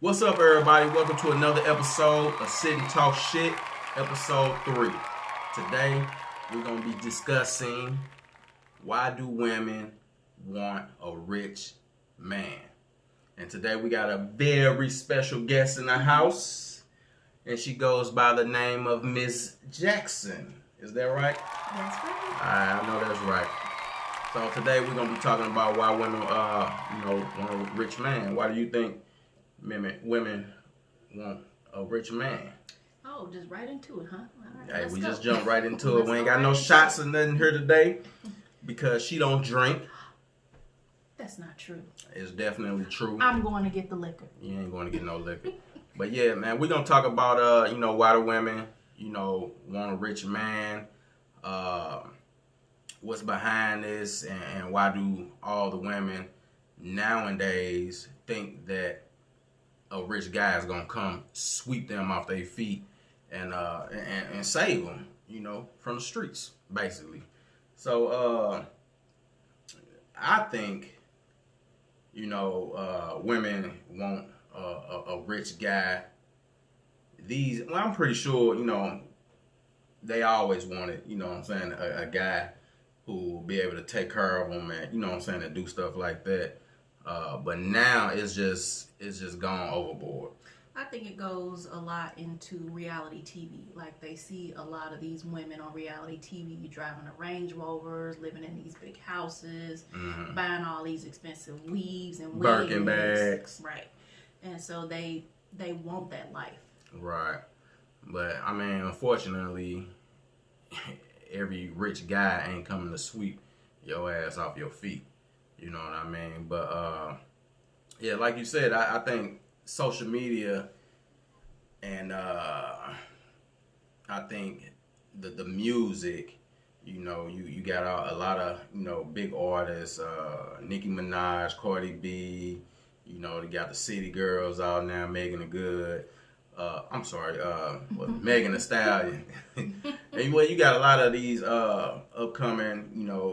What's up, everybody? Welcome to another episode of City Talk Shit, episode 3. Today, we're going to be discussing why do women want a rich man? And today, we got a very special guest in the house, and she goes by the name of Miss Jackson. Is that right? That's right. I know that's right. So today, we're going to be talking about why women, want a rich man. Why do you think women want a rich man? Oh, just right into it, huh? All right, Hey, let's we go. just jump right into it. We ain't got Let's no go shots or nothing here today because she don't drink. That's not true. It's definitely true. I'm going to get the liquor. You ain't going to get no liquor. But yeah, man, we're gonna talk about why do women, want a rich man, what's behind this, and why do all the women nowadays think that a rich guy is gonna come sweep them off their feet and save them, from the streets, basically. So I think, women want a rich guy. I'm pretty sure, they always wanted, a guy who will be able to take care of them and, and do stuff like that. But now it's just gone overboard. I think it goes a lot into reality TV. Like they see a lot of these women on reality TV driving a Range Rovers, living in these big houses, buying all these expensive weaves and Birkin wigs. bags. Right. And so they want that life. Right. But I mean, unfortunately, every rich guy ain't coming to sweep your ass off your feet. You know what I mean? But yeah, like you said, I think social media and I think the music, you got a lot of big artists, Nicki Minaj, Cardi B, they got the City Girls out now, Megan the Good. Megan Thee Stallion. And well, you got a lot of these upcoming,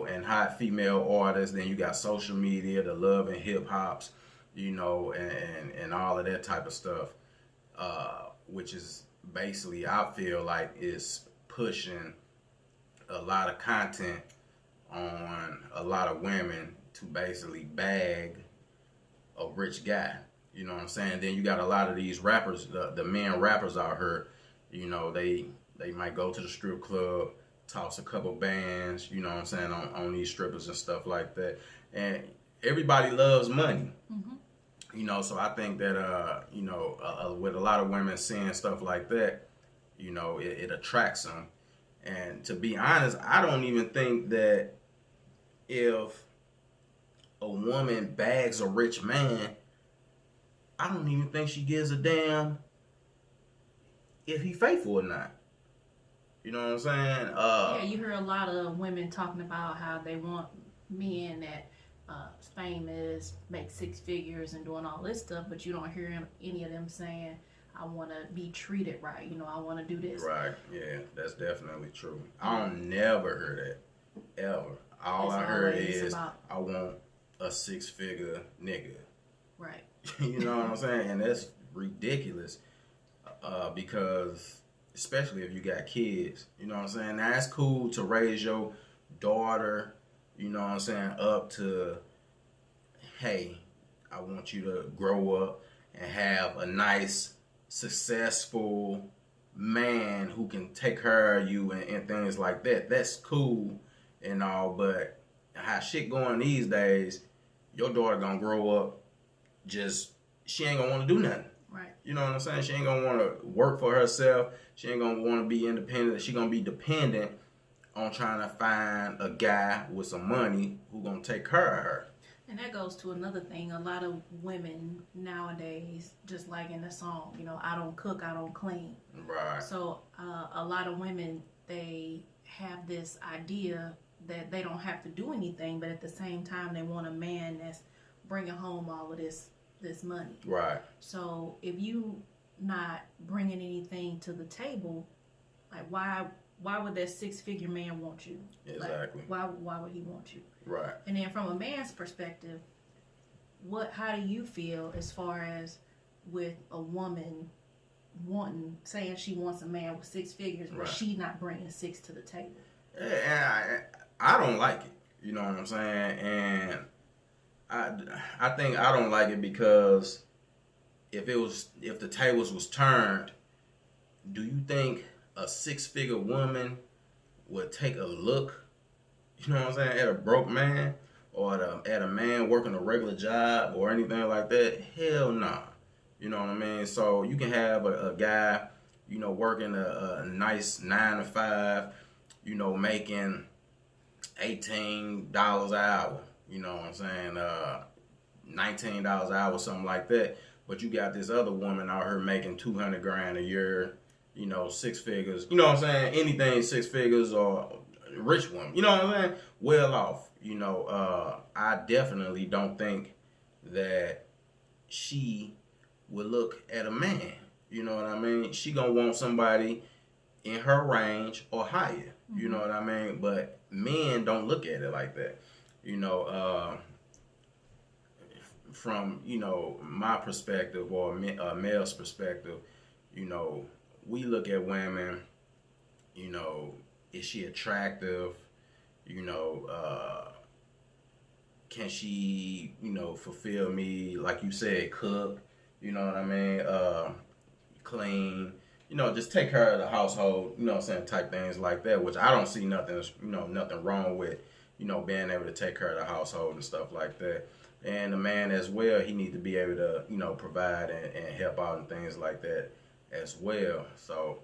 and hot female artists. Then you got social media, the love and hip hops, and all of that type of stuff, which is basically, I feel like, is pushing a lot of content on a lot of women to basically bag a rich guy. You know what I'm saying? Then you got a lot of these rappers, the men rappers out here, they might go to the strip club, toss a couple bands, on these strippers and stuff like that. And everybody loves money. Mm-hmm. So I think that, with a lot of women seeing stuff like that, it attracts them. And to be honest, I don't even think that if a woman bags a rich man, I don't even think she gives a damn if he faithful or not. You know what I'm saying? Yeah, you hear a lot of women talking about how they want men that famous, make 6 figures and doing all this stuff, but you don't hear any of them saying, I want to be treated right. I want to do this. Right. Yeah, that's definitely true. I don't never hear that. Ever. All I heard is, I want a 6-figure nigga. Right. You know what I'm saying? And that's ridiculous because, especially if you got kids, you know what I'm saying? Now, it's cool to raise your daughter, up to, hey, I want you to grow up and have a nice, successful man who can take care of you and things like that. That's cool and all, but how shit going these days, your daughter gonna grow up she ain't gonna want to do nothing. Right. You know what I'm saying? She ain't gonna want to work for herself. She ain't gonna want to be independent. She gonna be dependent on trying to find a guy with some money who gonna take care of her. And that goes to another thing. A lot of women nowadays, just like in the song, I don't cook, I don't clean. Right. So a lot of women, they have this idea that they don't have to do anything, but at the same time, they want a man that's bringing home all of this money. Right. So if you not bringing anything to the table, like why would that 6-figure man want you? Exactly. Like, why would he want you? Right. And then from a man's perspective, how do you feel as far as with a woman saying she wants a man with six figures, but she not bringing six to the table. And I don't like it. You know what I'm saying? And I think I don't like it because if the tables was turned, do you think a 6-figure woman would take a look, you know what I'm saying, at a broke man or at a man working a regular job or anything like that? Hell nah. You know what I mean? So you can have a guy, you know, working a nice 9 to 5, you know, making $18 an hour, you know what I'm saying, $19 an hour, something like that. But you got this other woman out here making $200,000 a year, you know, 6 figures, you know what I'm saying, anything 6 figures, or rich woman, you know what I'm saying, well off. You know, I definitely don't think that she would look at a man, you know what I mean. She gonna want somebody in her range or higher, you know what I mean. But men don't look at it like that, you know. From, you know, my perspective or a male's perspective, you know, we look at women, you know, is she attractive, you know, can she, you know, fulfill me, like you said, cook, you know what I mean, clean, you know, just take care of the household, you know what I'm saying, type things like that, which I don't see nothing, you know, nothing wrong with, you know, being able to take care of the household and stuff like that. And the man as well, he needs to be able to, you know, provide and help out and things like that as well. So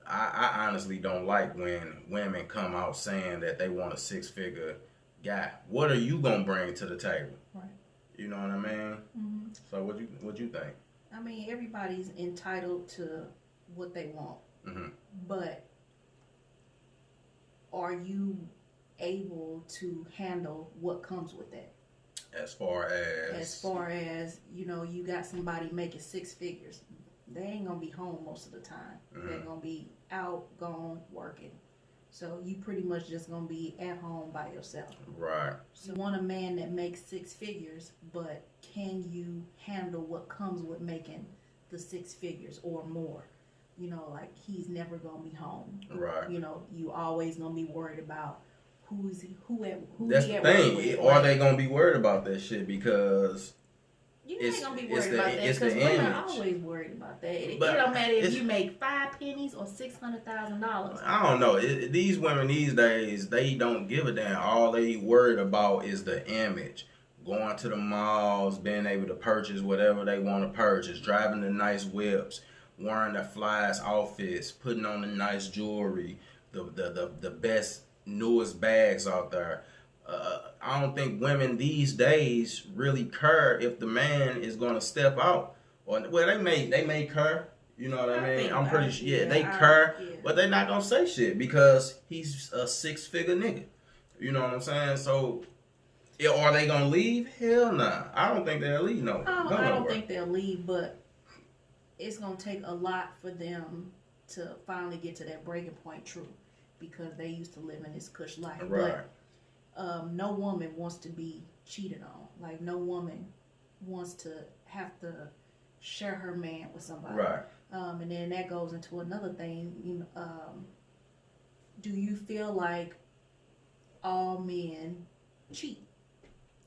I honestly don't like when women come out saying that they want a 6-figure guy. What are you gonna bring to the table? Right. You know what I mean? Mm-hmm. So what you think? I mean, everybody's entitled to what they want, but are you able to handle what comes with that? As far as, you know, you got somebody making 6 figures, they ain't gonna be home most of the time. They're gonna be out, gone, working. So you pretty much just gonna be at home by yourself. Right. So you want a man that makes 6 figures, but can you handle what comes with making the 6 figures or more? You know, like, he's never gonna be home. Right. You know, you always gonna be worried about who that's the thing. Are they gonna be worried about that shit? Because you ain't gonna be worried about that, because women are always worried about that. It don't matter if you make 5 pennies or $600,000. I don't know. These women these days, they don't give a damn. All they worried about is the image. Going to the malls, being able to purchase whatever they want to purchase, driving the nice whips, wearing the flyest outfits, putting on the nice jewelry, the best, newest bags out there. I don't think women these days really care if the man is gonna step out. Or, well, they may care. You know what I mean? I'm pretty sure. Yeah, they care, but they're not gonna say shit because he's a 6-figure nigga. You know what I'm saying? So, are they gonna leave? Hell nah. I don't think they'll leave. No, I don't think they'll leave, but it's gonna take a lot for them to finally get to that breaking point. True. Because they used to live in this cush life. Right. But no woman wants to be cheated on. Like, no woman wants to have to share her man with somebody. Right. And then that goes into another thing. You know, do you feel like all men cheat?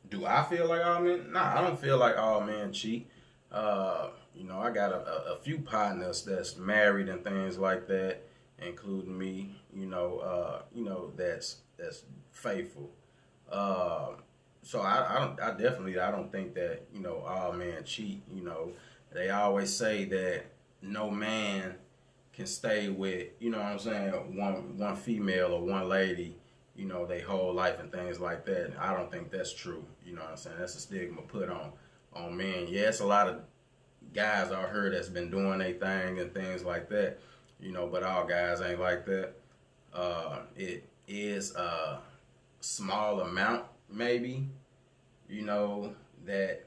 Do I feel like all men? Nah, I don't feel like all men cheat. You know, I got a few partners that's married and things like that, including me, you know, that's faithful. So I don't think that, you know, all men cheat. You know, they always say that no man can stay with, you know what I'm saying, one female or one lady, you know, their whole life and things like that. I don't think that's true. You know what I'm saying? That's a stigma put on men. Yeah, it's a lot of guys out here that's been doing their thing and things like that. You know, but all guys ain't like that. It is a small amount, maybe, you know, that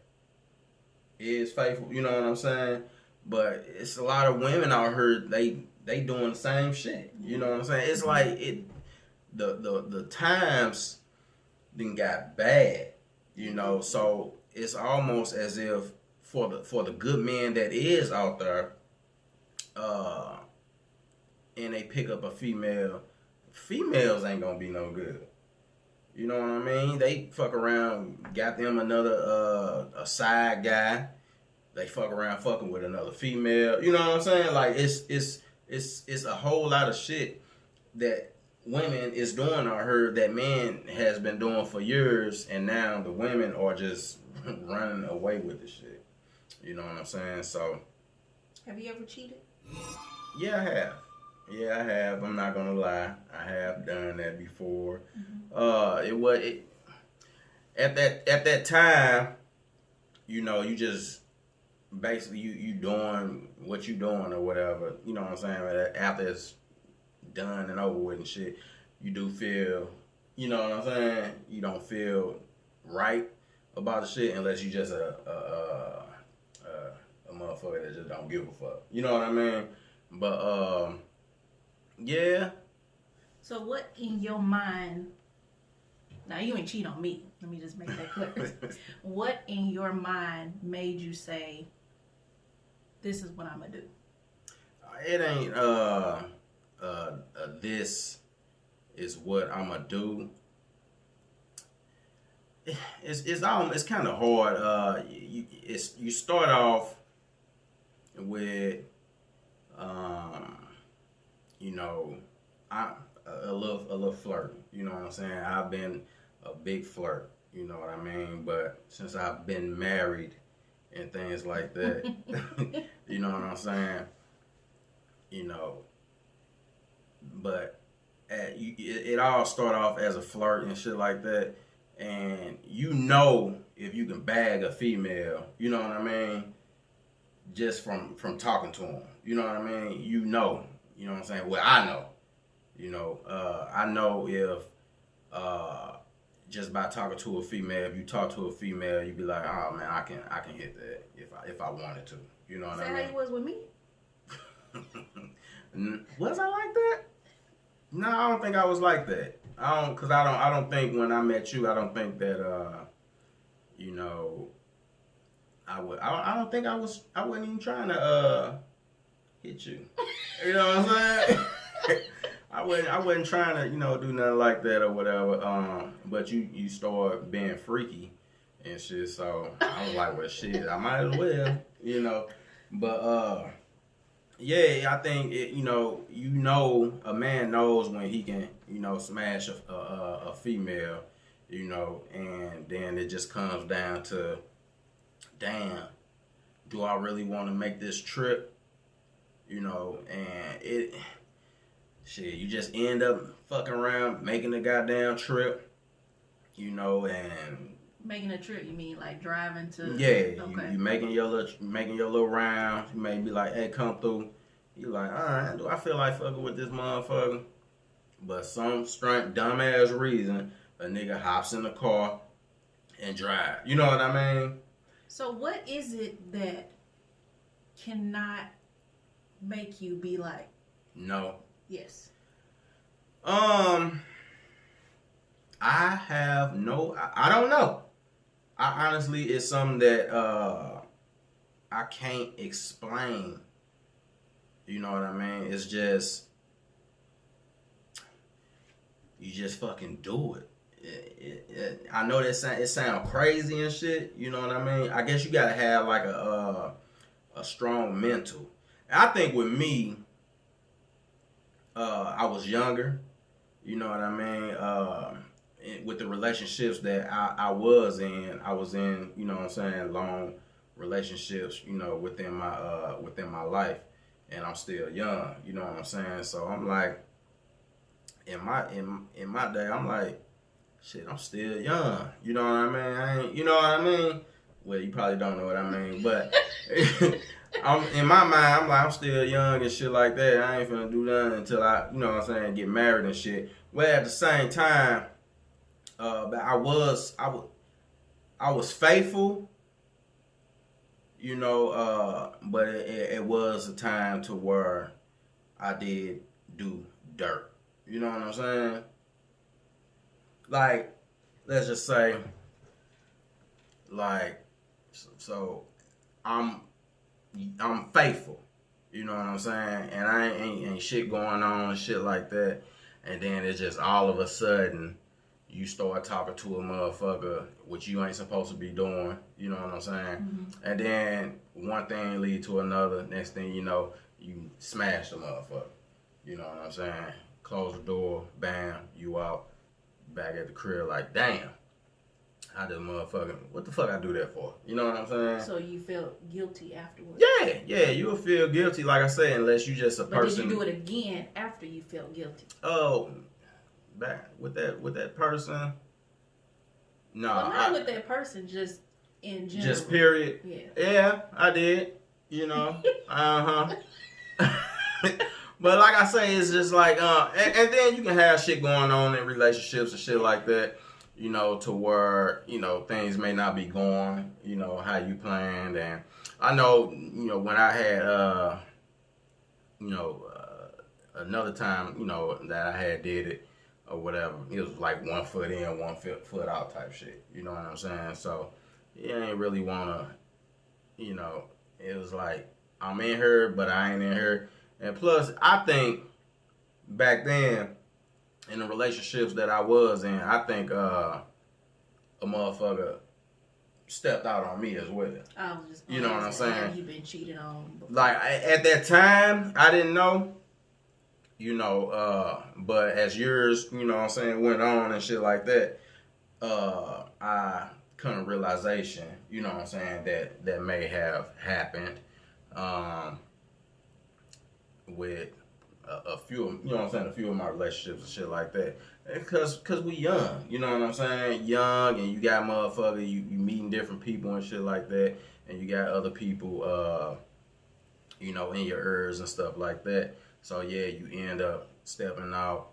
is faithful. You know what I'm saying? But it's a lot of women out here. They doing the same shit. You know what I'm saying? It's like the times then got bad. You know, so it's almost as if for the good men that is out there, and they pick up a female, females ain't gonna be no good. You know what I mean? They fuck around, got them another a side guy. They fuck around fucking with another female. You know what I'm saying? Like it's a whole lot of shit that women is doing. I heard that man has been doing for years, and now the women are just running away with the shit. You know what I'm saying? So, have you ever cheated? Yeah, I have. Yeah, I have. I'm not gonna lie. I have done that before. At that time, you know, you just basically you doing what you doing or whatever. You know what I'm saying? After it's done and over with and shit, you do feel, you know what I'm saying? You don't feel right about the shit unless you just a motherfucker that just don't give a fuck. You know what I mean? But yeah. So what in your mind? Now you ain't cheat on me. Let me just make that clear. What in your mind made you say, "This is what I'm gonna do"? It ain't this is what I'm gonna do. It's kind of hard. You start off with you know, a little flirt. You know what I'm saying? I've been a big flirt. You know what I mean? But since I've been married and things like that, you know what I'm saying? You know, but it all start off as a flirt and shit like that. And you know if you can bag a female, you know what I mean? Just from talking to them. You know what I mean? You know what I'm saying? Well, I know. You know, I know if just by talking to a female, if you talk to a female, you be like, oh man, I can hit that if I wanted to. You know what I mean? Is that how you was with me? Was I like that? No, I don't think I was like that. I don't think when I met you, I don't think that you know, I don't think I wasn't even trying to hit you. You know what I'm saying? I wasn't trying to, you know, do nothing like that or whatever. But you start being freaky and shit, so I was like, well shit, I might as well, you know. But yeah, I think you know, a man knows when he can, you know, smash a female, you know, and then it just comes down to, damn, do I really want to make this trip? You know, and you just end up fucking around, making the goddamn trip, you know, and making a trip, you mean like driving to? Yeah, okay. you making your little rounds. You may be like, hey, come through. You like, all right, do I feel like fucking with this motherfucker? But some strange, dumbass reason, a nigga hops in the car and drive. You know what I mean? So what is it that cannot make you be like, no? Yes. I have no. I don't know. I honestly, it's something that I can't explain. You know what I mean? It's just you just fucking do it. I know that it sound crazy and shit. You know what I mean? I guess you gotta have like a strong mental. And I think with me, I was younger. You know what I mean? With the relationships that I was in, you know what I'm saying, long relationships, you know, within my life, and I'm still young, you know what I'm saying? So I'm like, in my day, I'm like, shit, I'm still young, you know what I mean? I ain't, you know what I mean? Well, you probably don't know what I mean, but I'm in my mind, I'm like, I'm still young and shit like that. I ain't finna do nothing until I, you know what I'm saying, get married and shit. Well, at the same time, but I was faithful, you know, but it was a time to where I did do dirt. You know what I'm saying? Like, let's just say, like, so I'm faithful. You know what I'm saying? And I ain't shit going on and shit like that. And then it's just all of a sudden you start talking to a motherfucker, which you ain't supposed to be doing. You know what I'm saying? Mm-hmm. And then one thing lead to another. Next thing you know, you smash the motherfucker. You know what I'm saying? Close the door, bam, you out, back at the crib like, damn. I did motherfucking, what the fuck I do that for? You know what I'm saying? So you felt guilty afterwards? Yeah, you'll feel guilty, like I said, unless you just a person. But did you do it again after you felt guilty? Oh, back with that person? No. Well, not with that person, just in general. Just period? Yeah, I did. You know? But like I say, it's just like, and then you can have shit going on in relationships and shit like that. You know, to where, you know, things may not be going, you know, how you planned. And I know, you know, when I had, another time, you know, that I had did it or whatever, it was like 1 foot in, 1 foot out type shit. You know what I'm saying? So, you ain't really want to, you know, it was like, I'm in her, but I ain't in her. And plus, I think back then, in the relationships that I was in, I think a motherfucker stepped out on me as well. I was just you know what I'm saying? Have you been cheated on before? Like, at that time, I didn't know. You know, but as years, you know what I'm saying, went on and shit like that, I come to realization, you know what I'm saying, that may have happened with a few, you know what I'm saying, a few of my relationships and shit like that. Cause we young, you know what I'm saying? Young, and you got motherfucker, you meeting different people and shit like that, and you got other people, you know, in your ears and stuff like that. So yeah, you end up stepping out,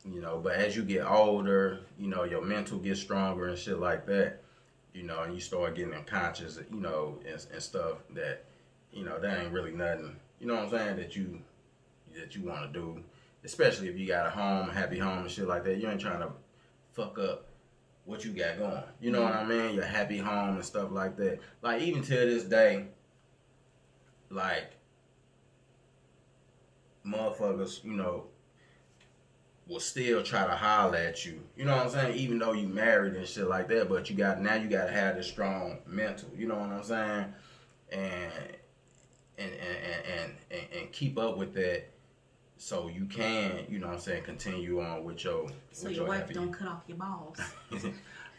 you know. But as you get older, you know, your mental gets stronger and shit like that, you know, and you start getting conscious, you know, and stuff that, you know, that ain't really nothing, you know what I'm saying, that you want to do, especially if you got a home, a happy home and shit like that. You ain't trying to fuck up what you got going. You know what I mean? Your happy home and stuff like that. Like, even to this day, like, motherfuckers, you know, will still try to holler at you. You know what I'm saying? Even though you married and shit like that, but now you got to have this strong mental. You know what I'm saying? And keep up with that. So you can, you know what I'm saying, continue on with your. So your wife don't cut off your balls.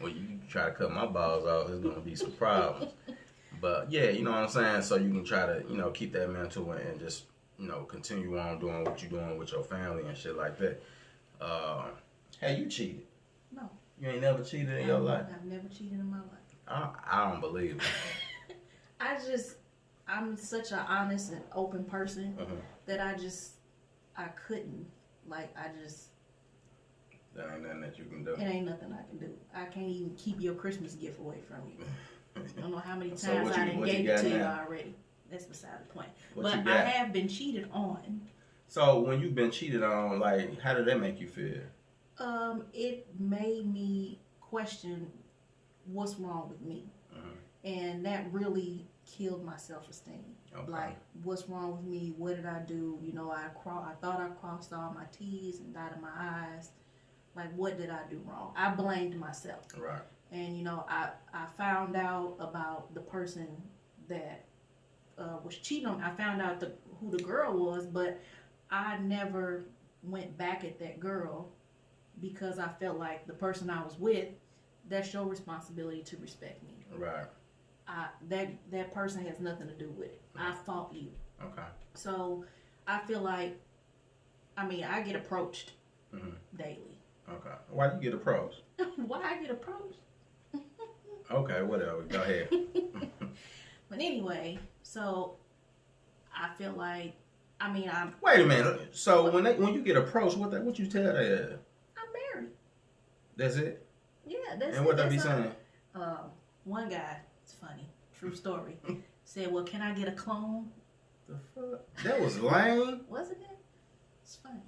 Well, you try to cut my balls off, there's gonna be some problems. But yeah, you know what I'm saying. So you can try to, you know, keep that mental and just, you know, continue on doing what you're doing with your family and shit like that. Have you cheated? No. You ain't never cheated in your life? I've never cheated in my life. I don't believe it. I'm such an honest and open person that I couldn't. Like, That ain't nothing that you can do. It ain't nothing I can do. I can't even keep your Christmas gift away from you. I don't know how many times I done gave it to you already. That's beside the point. But I have been cheated on. So when you've been cheated on, like, how did that make you feel? It made me question what's wrong with me. And that really killed my self-esteem. Okay. Like, what's wrong with me? What did I do? You know, I thought I crossed all my T's and dotted my I's. Like, what did I do wrong? I blamed myself. Right. And, you know, I found out about the person that was cheating on me. I found out who the girl was, but I never went back at that girl because I felt like the person I was with, that's your responsibility to respect me. Right. That person has nothing to do with it. I fought you. Okay. So I feel like, I get approached daily. Okay. Why do you get approached? Why I get approached? Okay, whatever. Go ahead. But anyway, so I feel like, I'm... Wait a minute. So when you get approached, what you tell that? I'm married. That's it? Yeah, that's it. And what they be saying? One guy, it's funny, true story, said, well, can I get a clone? The fuck? That was lame. Wasn't it? It's funny.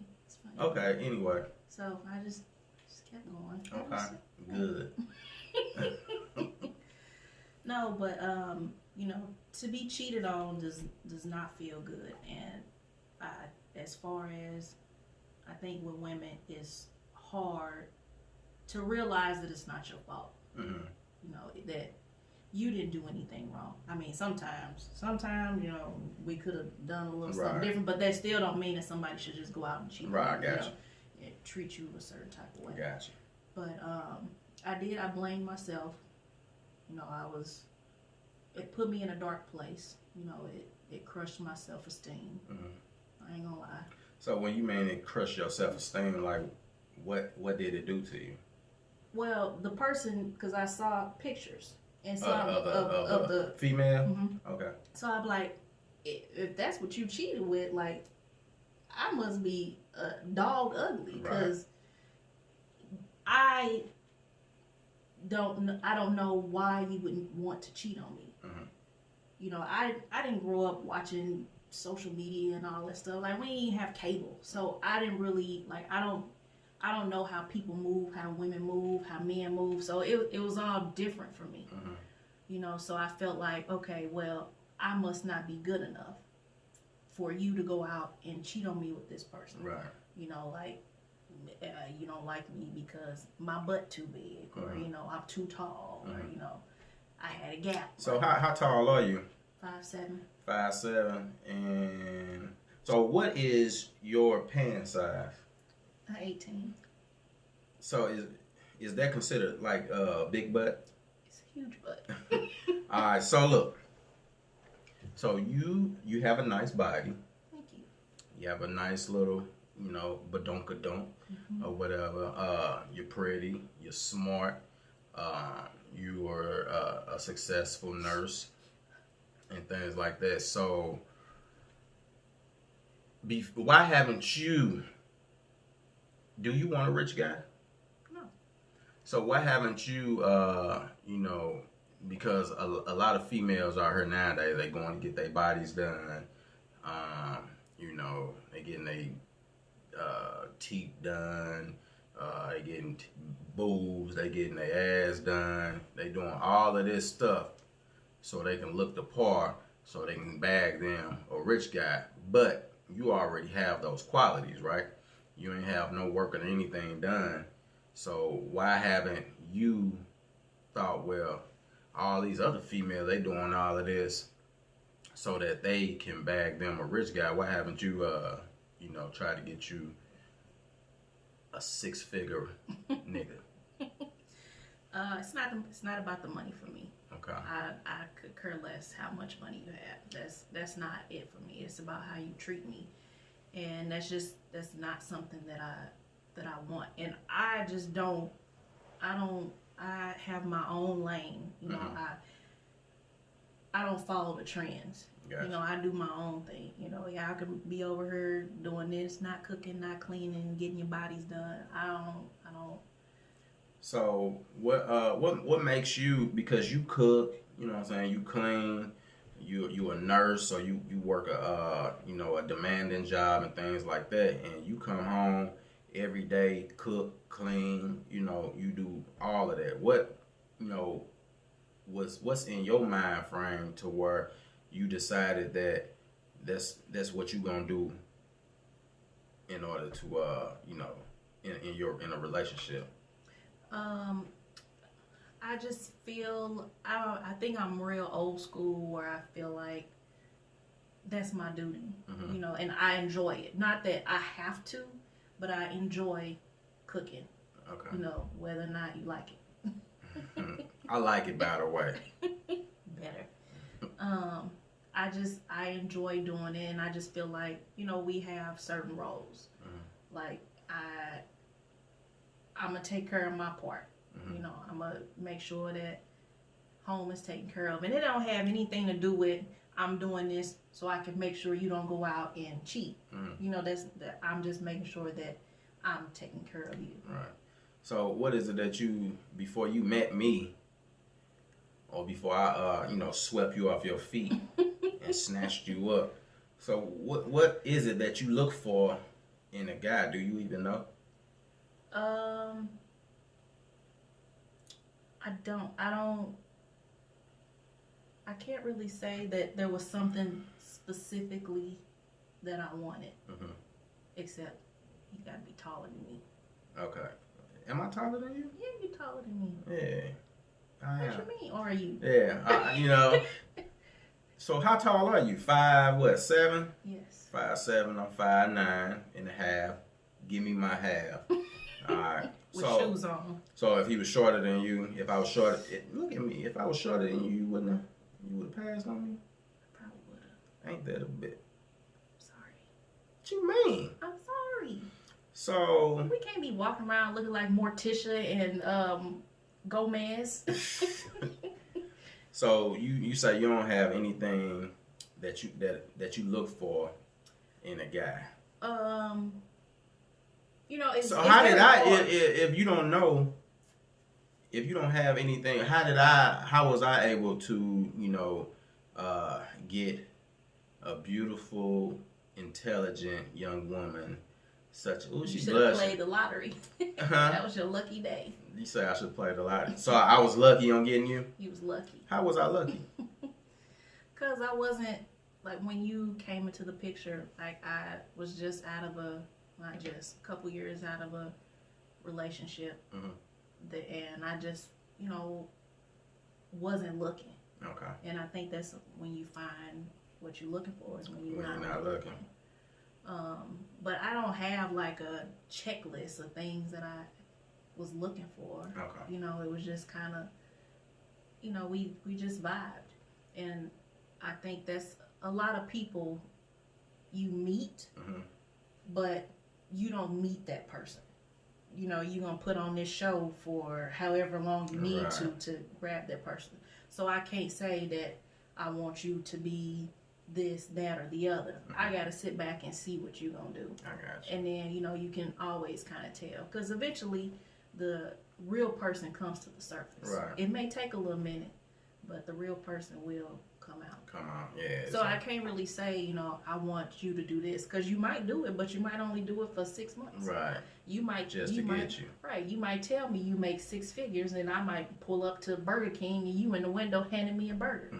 Okay, anyway. So I just kept going. Okay, good. No, but to be cheated on does not feel good. And as far as I think with women, it's hard to realize that it's not your fault. Mm-hmm. That you didn't do anything wrong. I mean, sometimes, we could have done a little something different, but that still don't mean that somebody should just go out and cheat. Right, I got you. And treat you a certain type of way. I got you. But I blamed myself. It put me in a dark place. It crushed my self-esteem. Mm-hmm. I ain't gonna lie. So when you mean it crushed your self-esteem, like what did it do to you? Well, the person, because I saw pictures and of the female. Mm-hmm. Okay. So I'm like, if that's what you cheated with, like, I must be dog ugly, because I don't know why you wouldn't want to cheat on me. Mm-hmm. I didn't grow up watching social media and all that stuff. Like, we didn't even have cable, so I didn't really I don't know how people move, how women move, how men move. So it was all different for me. Mm-hmm. So I felt like, okay, well, I must not be good enough for you to go out and cheat on me with this person. Right. You don't like me because my butt too big, or I'm too tall, or I had a gap. So how tall are you? 5'7". 5'7", and so what is your pant size? 18. So is that considered like a big butt? It's a huge butt. All right. So look. So you have a nice body. Thank you. You have a nice little, badonkadonk or whatever. You're pretty. You're smart. You are a successful nurse and things like that. So why haven't you? Do you want a rich guy? No. So why haven't you, because a lot of females out here nowadays, they going to get their bodies done. They getting their teeth done. They getting boobs. They getting their ass done. They doing all of this stuff so they can look the part, so they can bag them a rich guy. But you already have those qualities, right? You ain't have no work or anything done. So why haven't you thought, well, all these other females, they doing all of this so that they can bag them a rich guy? Why haven't you, try to get you a 6-figure nigga? It's not about the money for me. Okay. I could care less how much money you have. That's not it for me. It's about how you treat me. And that's not something that I want. And I just I have my own lane. Mm-hmm. I don't follow the trends. Gotcha. I do my own thing. I could be over here doing this, not cooking, not cleaning, getting your bodies done. I don't. So what makes you, because you cook, you clean, you a nurse, or you work a demanding job and things like that, and you come home every day, cook, clean, you do all of that. What what's in your mind frame to where you decided that that's what you gonna do in order to in a relationship? I just feel I think I'm real old school, where I feel like that's my duty, mm-hmm. And I enjoy it. Not that I have to, but I enjoy cooking. Okay. Whether or not you like it. I like it, by the way. Better. I enjoy doing it, and I just feel like, we have certain roles. Mm-hmm. Like I'm gonna take care of my part. Mm-hmm. I'm gonna make sure that home is taken care of, and it don't have anything to do with I'm doing this so I can make sure you don't go out and cheat. Mm-hmm. I'm just making sure that I'm taking care of you. Right. So what is it that before you met me, or before I swept you off your feet and snatched you up? So what is it that you look for in a guy? Do you even know? I can't really say that there was something specifically that I wanted, except you gotta be taller than me. Okay. Am I taller than you? Yeah, you're taller than me. Yeah. I am. What you mean? Or are you? Yeah. You know. So how tall are you? 5'7"? Yes. 5'7". I'm 5'9.5". Give me my half. All right. With shoes on. So if he was shorter than you, if I was shorter, look at me. If I was shorter than you, you would have passed on me. I probably would have. Ain't that a bit? Sorry. What you mean? I'm sorry. So we can't be walking around looking like Morticia and Gomez. So you say you don't have anything that you look for in a guy. You know, it's, so it's how did I? hard. If you don't know, if you don't have anything, how was I able to, get a beautiful, intelligent young woman such? Oh, You she should have blushing. played the lottery. That was your lucky day. You say I should play the lottery. So I was lucky on getting you? You was lucky. How was I lucky? Because I wasn't, like, when you came into the picture, like, I was just out of a couple years out of a relationship. And I just, wasn't looking. Okay. And I think that's when you find what you're looking for is when you're not looking. But I don't have, like, a checklist of things that I was looking for. Okay. It was just kind of, we just vibed. And I think that's a lot of people you meet, but you don't meet that person. You're going to put on this show for however long you need to grab that person. So I can't say that I want you to be this, that, or the other. I got to sit back and see what you're going to do. I got you. And then, you can always kind of tell. Because eventually, the real person comes to the surface. Right. It may take a little minute, but the real person will come out. Yeah. So I can't really say, I want you to do this. Because you might do it, but you might only do it for 6 months. Right. You might get you. Right. You might tell me you make 6 figures, and I might pull up to Burger King, and you in the window handing me a burger.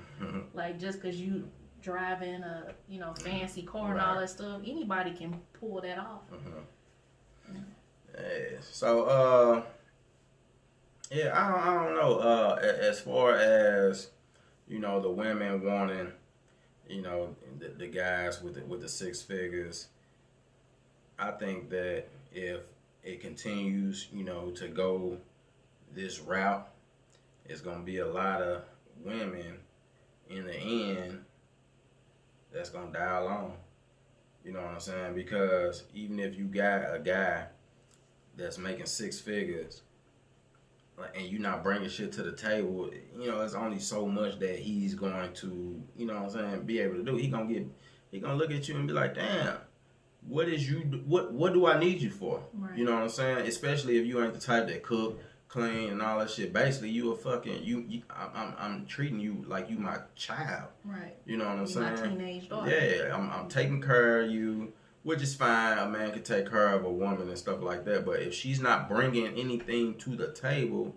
Like, just because you driving a fancy car and all that stuff, anybody can pull that off. Yeah. So I don't know. As far as the women wanting, the guys with the 6 figures, I think that if it continues, to go this route, it's gonna be a lot of women in the end that's gonna die alone. You know what I'm saying? Because even if you got a guy that's making 6 figures and you're not bringing shit to the table, it's only so much that he's going to, be able to do. He gonna look at you and be like, damn, what do I need you for? Right. You know what I'm saying? Especially if you ain't the type that cook, clean, and all that shit. Basically, you a fucking I'm treating you like you my child. Right. You know what I'm saying? My teenage daughter. Yeah, I'm taking care of you, which is fine. A man can take care of a woman and stuff like that. But if she's not bringing anything to the table,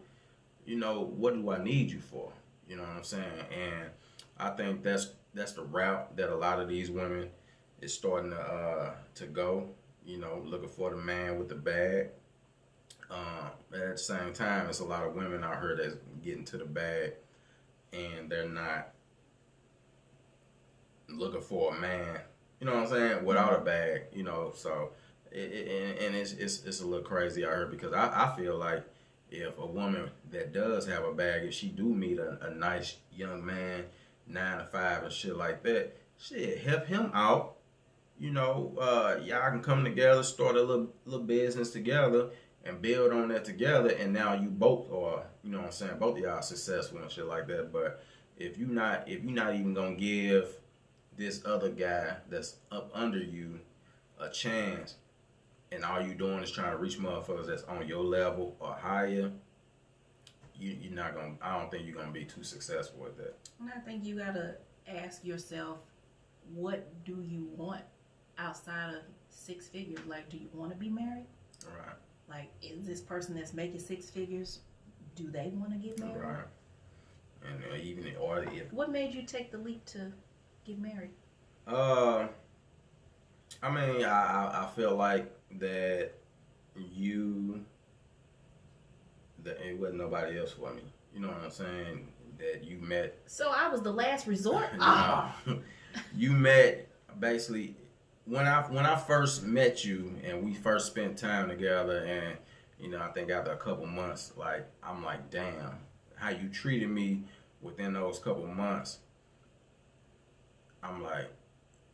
what do I need you for? You know what I'm saying? And I think that's the route that a lot of these women is starting to go. Looking for the man with the bag. At the same time, it's a lot of women out here that's getting to the bag, and they're not looking for a man. You know what I'm saying? Without a bag. So it's a little crazy out here because I feel like if a woman that does have a bag, if she do meet a nice young man, 9 to 5 and shit like that, shit, help him out. Y'all can come together, start a little business together, and build on that together. And now you both are, both of y'all successful and shit like that. But if you're not even gonna give this other guy that's up under you a chance, and all you doing is trying to reach motherfuckers that's on your level or higher, you're not gonna. I don't think you're gonna be too successful with that. And I think you gotta ask yourself, what do you want outside of 6 figures? Like, do you want to be married? Right. Like, is this person that's making 6 figures, do they want to get married? Right. and even or if. What made you take the leap to get married? I mean, I feel like that it wasn't nobody else for me. You know what I'm saying? That you met. So I was the last resort. You met basically when I first met you and we first spent time together, and I think after a couple months, like I'm like, damn, how you treated me within those couple months. I'm like,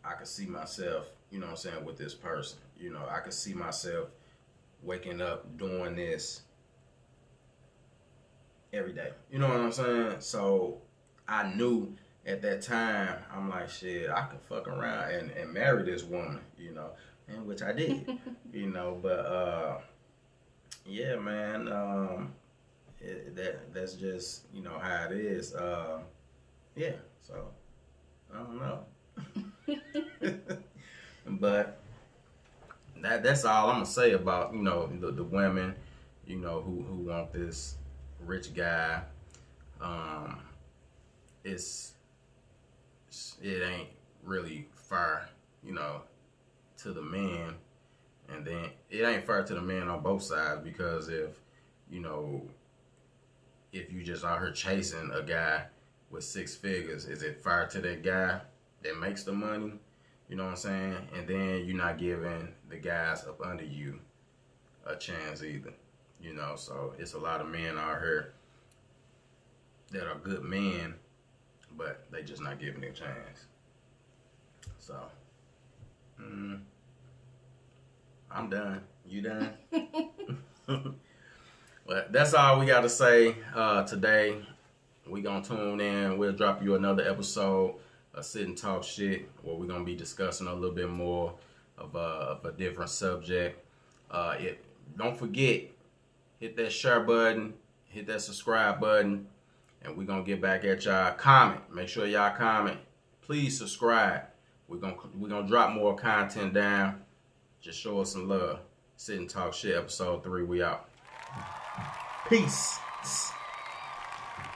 I could see myself, with this person. I could see myself waking up doing this every day. You know what I'm saying? So I knew at that time, I'm like, shit, I could fuck around and marry this woman, and which I did, but yeah, man, that's just, how it is. Yeah, so I don't know. But that's all I'm gonna say about the women who want this rich guy. It ain't really fair to the men, and then it ain't fair to the men on both sides, because if you just out here chasing a guy with 6 figures, is it fair to that guy that makes the money? You know what I'm saying? And then you're not giving the guys up under you a chance either. So it's a lot of men out here that are good men, but they just not giving it a chance. So, I'm done. You done? But that's all we got to say today. We gonna tune in. We'll drop you another episode of Sit and Talk Shit, where we're gonna be discussing a little bit more of a different subject. Don't forget, hit that share button, hit that subscribe button, and we're gonna get back at y'all. Comment. Make sure y'all comment. Please subscribe. We're gonna drop more content down. Just show us some love. Sit and Talk Shit, episode 3. We out. Peace.